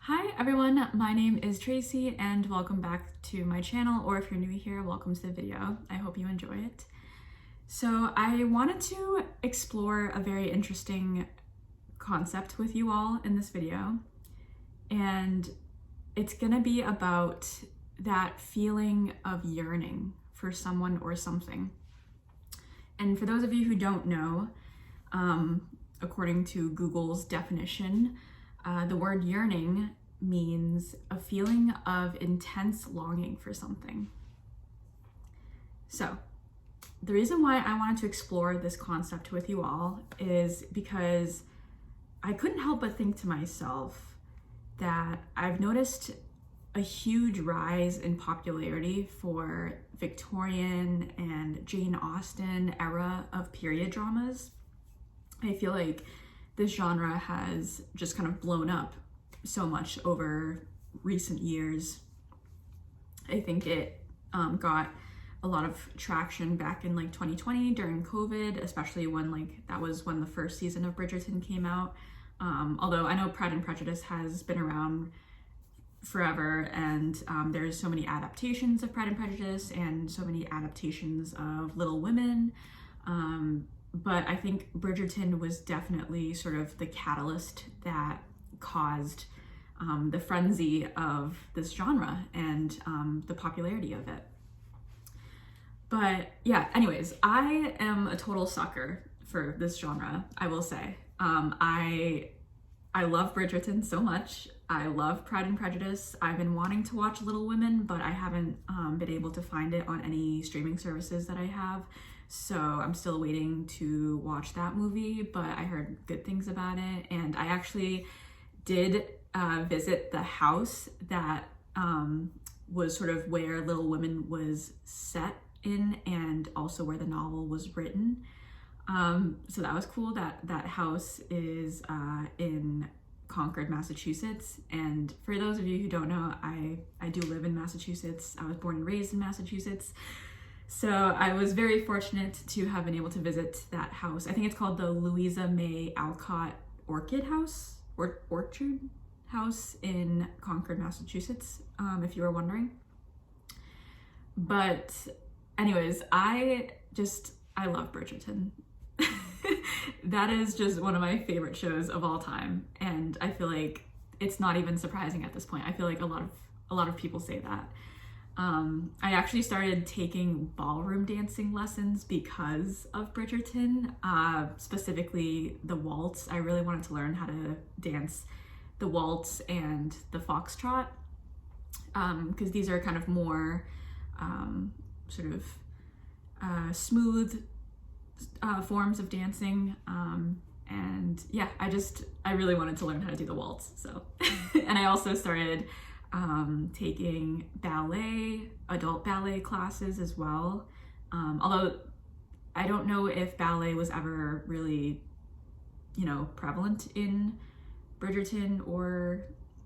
Hi everyone, my name is Tracy and welcome back to my channel, or if you're new here, welcome to the video. I hope you enjoy it. So I wanted to explore a very interesting concept with you all in this video, and it's gonna be about that feeling of yearning for someone or something. And for those of you who don't know, according to Google's definition, the word yearning means a feeling of intense longing for something. So, the reason why I wanted to explore this concept with you all is because I couldn't help but think to myself that I've noticed a huge rise in popularity for Victorian and Jane Austen era of period dramas. I feel like this genre has just kind of blown up so much over recent years. I think it got a lot of traction back in 2020 during COVID, especially when that was when the first season of Bridgerton came out. Although I know Pride and Prejudice has been around forever, and there's so many adaptations of Pride and Prejudice and so many adaptations of Little Women. But I think Bridgerton was definitely sort of the catalyst that caused the frenzy of this genre and the popularity of it. But yeah, anyways, I am a total sucker for this genre, I will say. I love Bridgerton so much. I love Pride and Prejudice. I've been wanting to watch Little Women, but I haven't been able to find it on any streaming services that I have. So I'm still waiting to watch that movie, but I heard good things about it. And I actually did visit the house that was sort of where Little Women was set in, and also where the novel was written. So that was cool. That house is in Concord, Massachusetts. And for those of you who don't know, I do live in Massachusetts. I was born and raised in Massachusetts. So I was very fortunate to have been able to visit that house. I think it's called the Louisa May Alcott Orchid House, or Orchard House in Concord, Massachusetts, if you were wondering. But anyways, I love Bridgerton. That is just one of my favorite shows of all time. And I feel like it's not even surprising at this point. I feel like a lot of people say that. I actually started taking ballroom dancing lessons because of Bridgerton, specifically the waltz. I really wanted to learn how to dance the waltz and the foxtrot, because these are kind of more sort of smooth forms of dancing. And yeah, I really wanted to learn how to do the waltz. So, and I also started taking adult ballet classes as well. Although I don't know if ballet was ever really, prevalent in Bridgerton or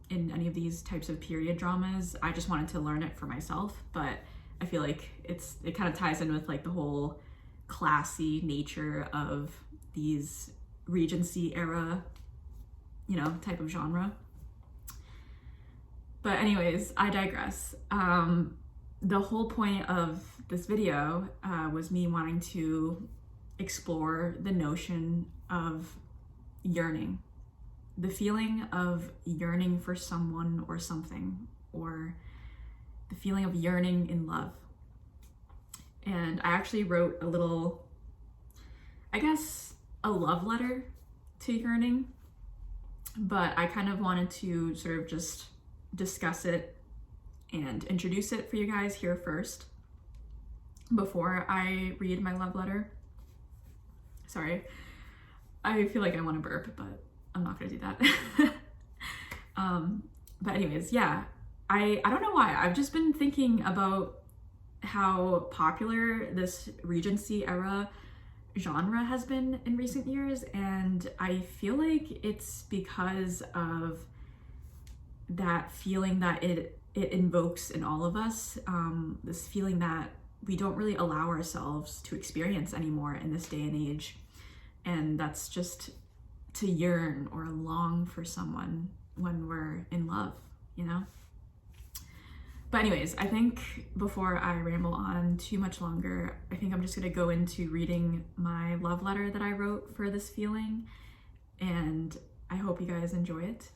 in any of these types of period dramas. I just wanted to learn it for myself, but I feel like it kind of ties in with the whole classy nature of these Regency era, type of genre. But anyways, I digress. The whole point of this video was me wanting to explore the notion of yearning, the feeling of yearning for someone or something, or the feeling of yearning in love. And I actually wrote a love letter to yearning, but I kind of wanted to sort of just discuss it and introduce it for you guys here first before I read my love letter. Sorry, I feel like I want to burp, but I'm not gonna do that. But anyways, yeah, I don't know why. I've just been thinking about how popular this Regency era genre has been in recent years, and I feel like it's because of that feeling that it invokes in all of us, this feeling that we don't really allow ourselves to experience anymore in this day and age, and that's just to yearn or long for someone when we're in love, you know? But anyways, I think before I ramble on too much longer, I think I'm just gonna go into reading my love letter that I wrote for this feeling, and I hope you guys enjoy it.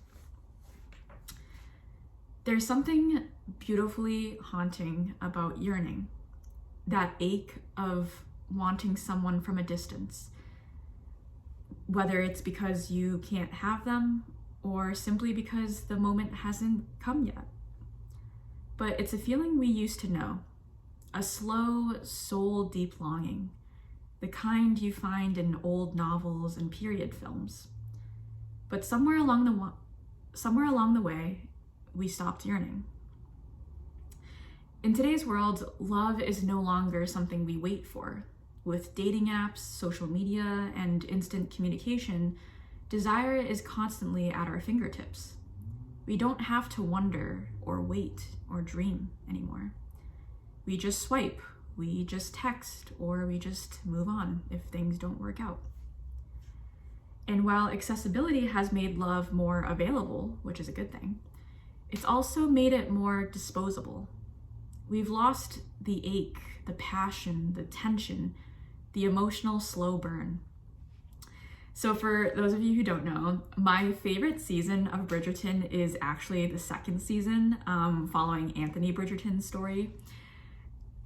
There's something beautifully haunting about yearning, that ache of wanting someone from a distance, whether it's because you can't have them or simply because the moment hasn't come yet. But it's a feeling we used to know, a slow, soul-deep longing, the kind you find in old novels and period films. But somewhere along the way, we stopped yearning. In today's world, love is no longer something we wait for. With dating apps, social media, and instant communication, desire is constantly at our fingertips. We don't have to wonder or wait or dream anymore. We just swipe, we just text, or we just move on if things don't work out. And while accessibility has made love more available, which is a good thing, it's also made it more disposable. We've lost the ache, the passion, the tension, the emotional slow burn. So for those of you who don't know, my favorite season of Bridgerton is actually the second season, following Anthony Bridgerton's story.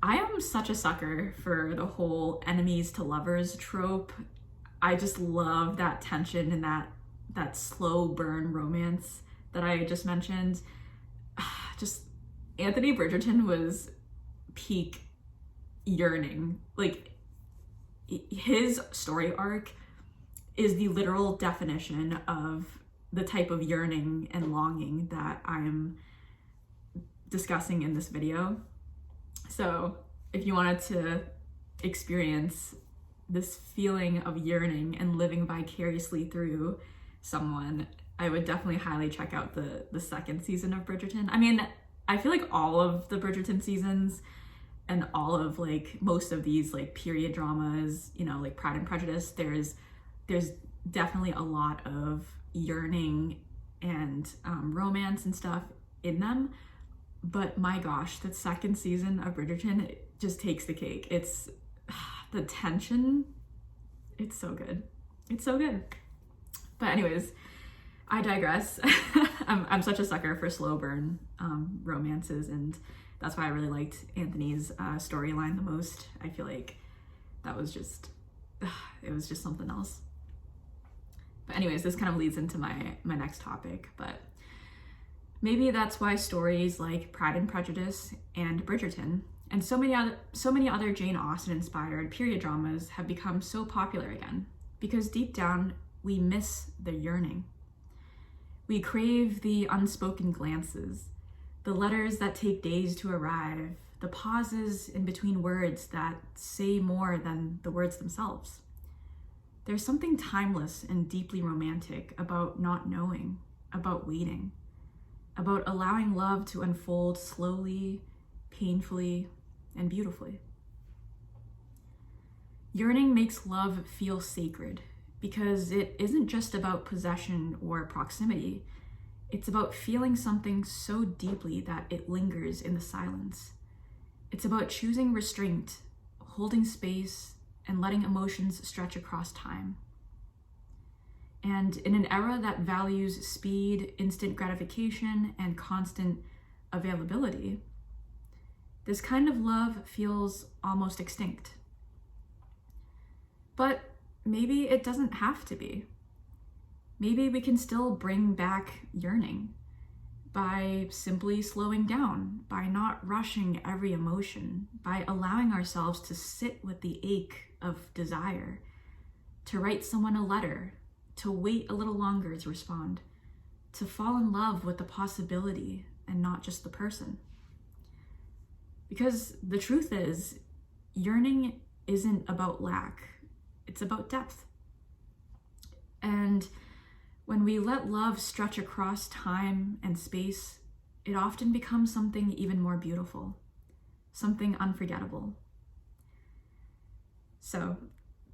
I am such a sucker for the whole enemies to lovers trope. I just love that tension and that slow burn romance that I just mentioned. Just Anthony Bridgerton was peak yearning. Like, his story arc is the literal definition of the type of yearning and longing that I'm discussing in this video. So if you wanted to experience this feeling of yearning and living vicariously through someone, I would definitely highly check out the second season of Bridgerton. I mean, I feel like all of the Bridgerton seasons and all of like most of these like period dramas, you know, like Pride and Prejudice, there's definitely a lot of yearning and romance and stuff in them. But my gosh, the second season of Bridgerton, it just takes the cake. It's the tension. It's so good. It's so good. But anyways, I digress. I'm such a sucker for slow burn romances, and that's why I really liked Anthony's storyline the most. I feel like that was just, it was just something else. But anyways, this kind of leads into my next topic, but maybe that's why stories like Pride and Prejudice and Bridgerton and so many other Jane Austen-inspired period dramas have become so popular again, because deep down we miss the yearning. We crave the unspoken glances, the letters that take days to arrive, the pauses in between words that say more than the words themselves. There's something timeless and deeply romantic about not knowing, about waiting, about allowing love to unfold slowly, painfully, and beautifully. Yearning makes love feel sacred because it isn't just about possession or proximity. It's about feeling something so deeply that it lingers in the silence. It's about choosing restraint, holding space, and letting emotions stretch across time. And in an era that values speed, instant gratification, and constant availability, this kind of love feels almost extinct. But maybe it doesn't have to be. Maybe we can still bring back yearning by simply slowing down, by not rushing every emotion, by allowing ourselves to sit with the ache of desire, to write someone a letter, to wait a little longer to respond, to fall in love with the possibility and not just the person. Because the truth is, yearning isn't about lack, it's about depth. And when we let love stretch across time and space, it often becomes something even more beautiful, something unforgettable. So,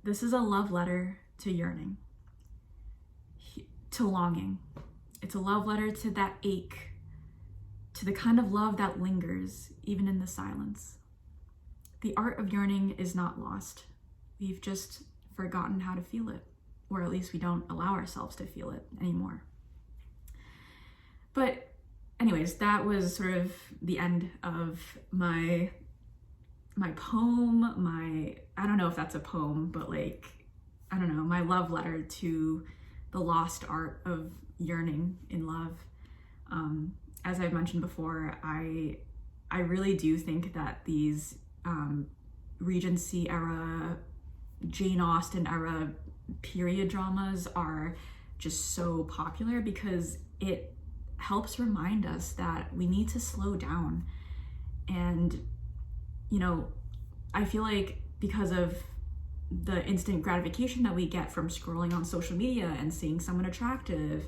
this is a love letter to yearning, to longing, It's a love letter to that ache, to the kind of love that lingers, even in the silence. The art of yearning is not lost. We've just forgotten how to feel it, or at least we don't allow ourselves to feel it anymore. But anyways, that was sort of the end of my poem, I don't know if that's a poem, but like, I don't know, my love letter to the lost art of yearning in love. As I've mentioned before, I really do think that these Regency era, Jane Austen era period dramas are just so popular because it helps remind us that we need to slow down. And, you know, I feel like because of the instant gratification that we get from scrolling on social media and seeing someone attractive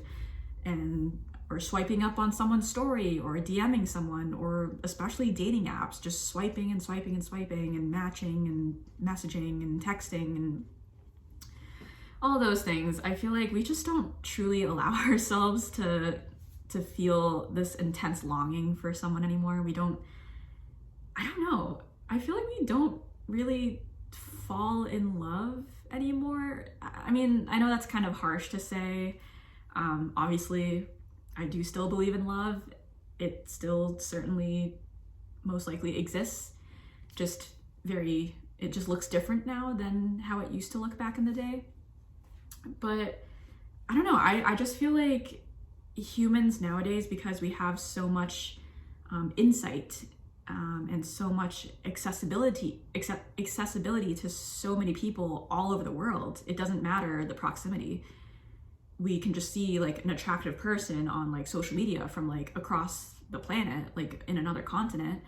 or swiping up on someone's story or DMing someone, or especially dating apps, just swiping and swiping and swiping and matching and messaging and texting and all those things, I feel like we just don't truly allow ourselves to feel this intense longing for someone anymore. I don't know. I feel like we don't really fall in love anymore. I mean, I know that's kind of harsh to say. Obviously, I do still believe in love. It still certainly most likely exists. It just looks different now than how it used to look back in the day. But I don't know, I just feel like humans nowadays, because we have so much insight and so much accessibility to so many people all over the world, it doesn't matter the proximity. We can just see like an attractive person on like social media from like across the planet, like in another continent.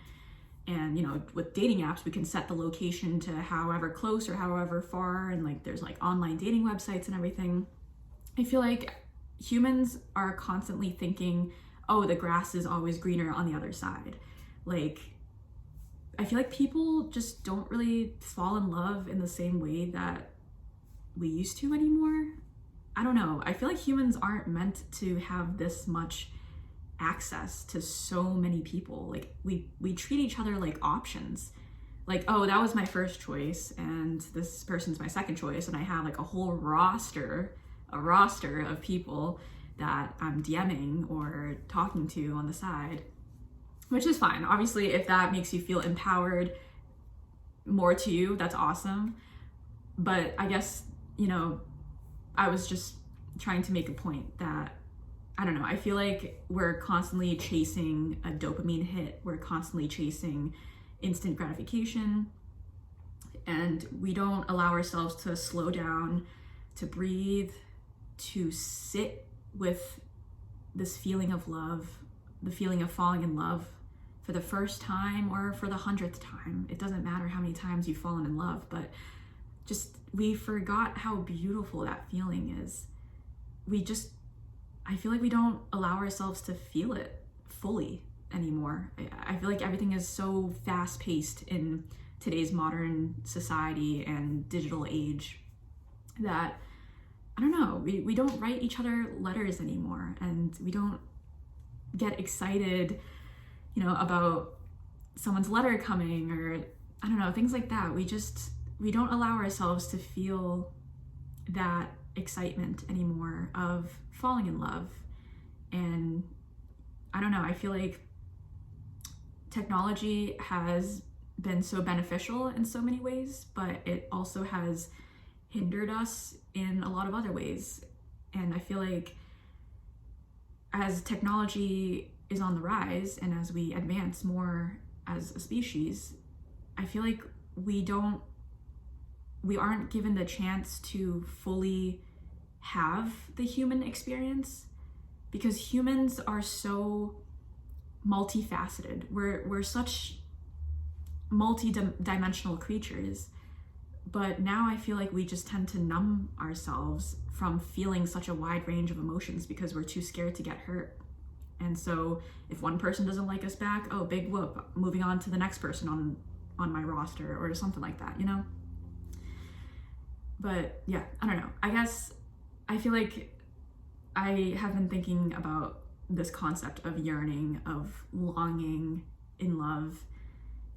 And, you know, with dating apps, we can set the location to however close or however far. And like, there's like online dating websites and everything. I feel like humans are constantly thinking, oh, the grass is always greener on the other side. Like, I feel like people just don't really fall in love in the same way that we used to anymore. I don't know. I feel like humans aren't meant to have this much access to so many people. Like we treat each other like options. Like, oh, that was my first choice and this person's my second choice, and I have like a whole roster of people that I'm DMing or talking to on the side, which is fine. Obviously, if that makes you feel empowered more to you, that's awesome. But I guess, you know, I was just trying to make a point that, I don't know, I feel like we're constantly chasing a dopamine hit. We're constantly chasing instant gratification, and we don't allow ourselves to slow down, to breathe, to sit with this feeling of love, the feeling of falling in love for the first time or for the 100th time. It doesn't matter how many times you've fallen in love, but just, we forgot how beautiful that feeling is. I feel like we don't allow ourselves to feel it fully anymore. I feel like everything is so fast paced in today's modern society and digital age that, I don't know, we don't write each other letters anymore, and we don't get excited, you know, about someone's letter coming, or I don't know, things like that. We don't allow ourselves to feel that excitement anymore of falling in love. And I don't know, I feel like technology has been so beneficial in so many ways, but it also has hindered us in a lot of other ways. And I feel like as technology is on the rise and as we advance more as a species, I feel like we aren't given the chance to fully have the human experience, because humans are so multifaceted. We're such multi-dimensional creatures, but now I feel like we just tend to numb ourselves from feeling such a wide range of emotions because we're too scared to get hurt. And so if one person doesn't like us back, oh, big whoop, moving on to the next person on my roster or something like that, you know? But yeah, I don't know. I guess I feel like I have been thinking about this concept of yearning, of longing in love,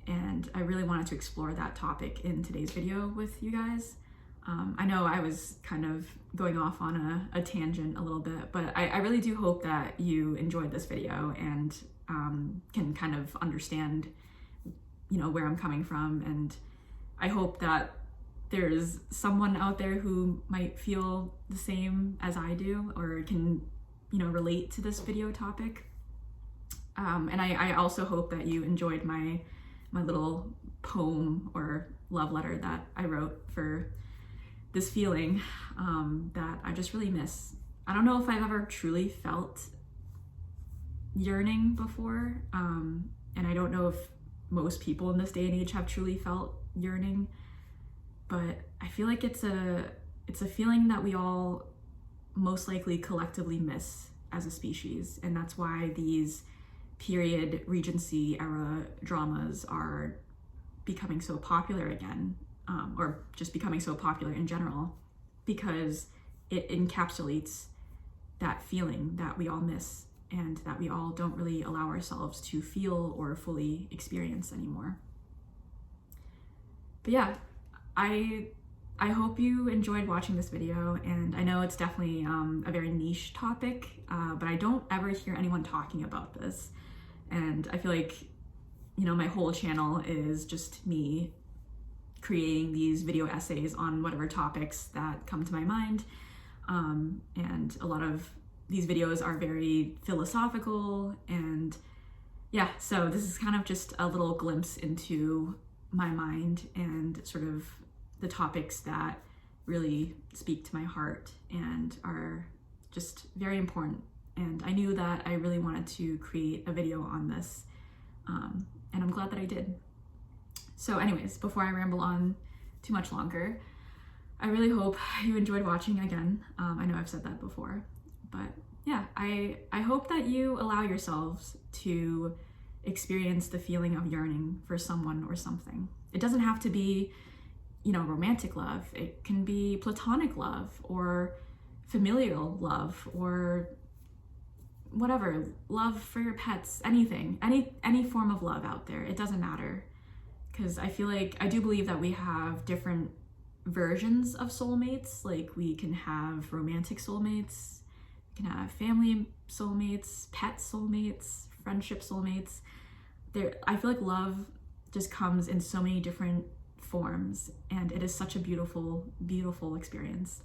and I really wanted to explore that topic in today's video with you guys. I know I was kind of going off on a tangent a little bit, but I really do hope that you enjoyed this video and can kind of understand, where I'm coming from. And I hope that there's someone out there who might feel the same as I do, or can, relate to this video topic. And I also hope that you enjoyed my little poem or love letter that I wrote for this feeling that I just really miss. I don't know if I've ever truly felt yearning before, and I don't know if most people in this day and age have truly felt yearning, but I feel like it's a feeling that we all most likely collectively miss as a species, and that's why these period Regency era dramas are becoming so popular again, or just becoming so popular in general, because it encapsulates that feeling that we all miss and that we all don't really allow ourselves to feel or fully experience anymore. But yeah, I hope you enjoyed watching this video, and I know it's definitely a very niche topic, but I don't ever hear anyone talking about this. And I feel like, my whole channel is just me creating these video essays on whatever topics that come to my mind. And a lot of these videos are very philosophical, and yeah, so this is kind of just a little glimpse into my mind and sort of the topics that really speak to my heart and are just very important. And I knew that I really wanted to create a video on this, and I'm glad that I did. So anyways, before I ramble on too much longer, I really hope you enjoyed watching again. I know I've said that before, but yeah, I hope that you allow yourselves to experience the feeling of yearning for someone or something. It doesn't have to be, romantic love. It can be platonic love or familial love or whatever, love for your pets, anything, any form of love out there. It doesn't matter, because I feel like I do believe that we have different versions of soulmates. Like, we can have romantic soulmates, we can have family soulmates, pet soulmates, friendship soulmates. I feel like love just comes in so many different forms, and it is such a beautiful, beautiful experience.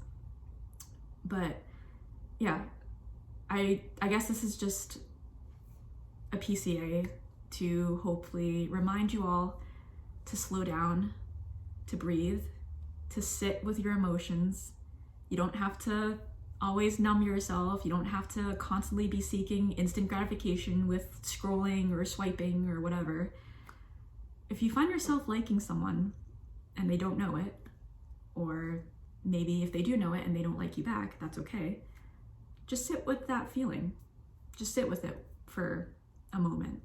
But yeah, I guess this is just a PCA to hopefully remind you all to slow down, to breathe, to sit with your emotions. You don't have to always numb yourself. You don't have to constantly be seeking instant gratification with scrolling or swiping or whatever. If you find yourself liking someone and they don't know it, or maybe if they do know it and they don't like you back, that's okay. Just sit with that feeling. Just sit with it for a moment.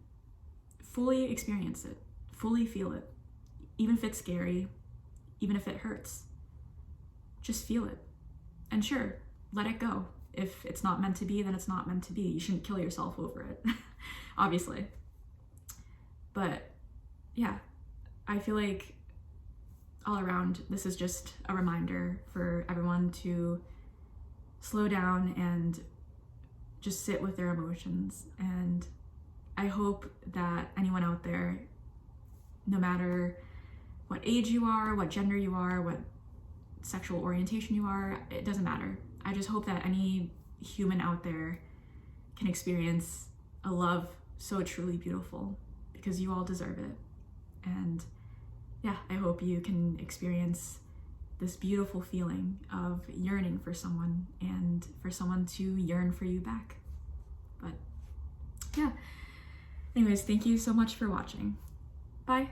Fully experience it. Fully feel it. Even if it's scary, even if it hurts. Just feel it. And sure, let it go. If it's not meant to be, then it's not meant to be. You shouldn't kill yourself over it, obviously. But yeah, I feel like all around, this is just a reminder for everyone to slow down and just sit with their emotions. And I hope that anyone out there, no matter what age you are, what gender you are, what sexual orientation you are, it doesn't matter. I just hope that any human out there can experience a love so truly beautiful, because you all deserve it. And yeah, I hope you can experience this beautiful feeling of yearning for someone and for someone to yearn for you back. But yeah, anyways, thank you so much for watching. Bye.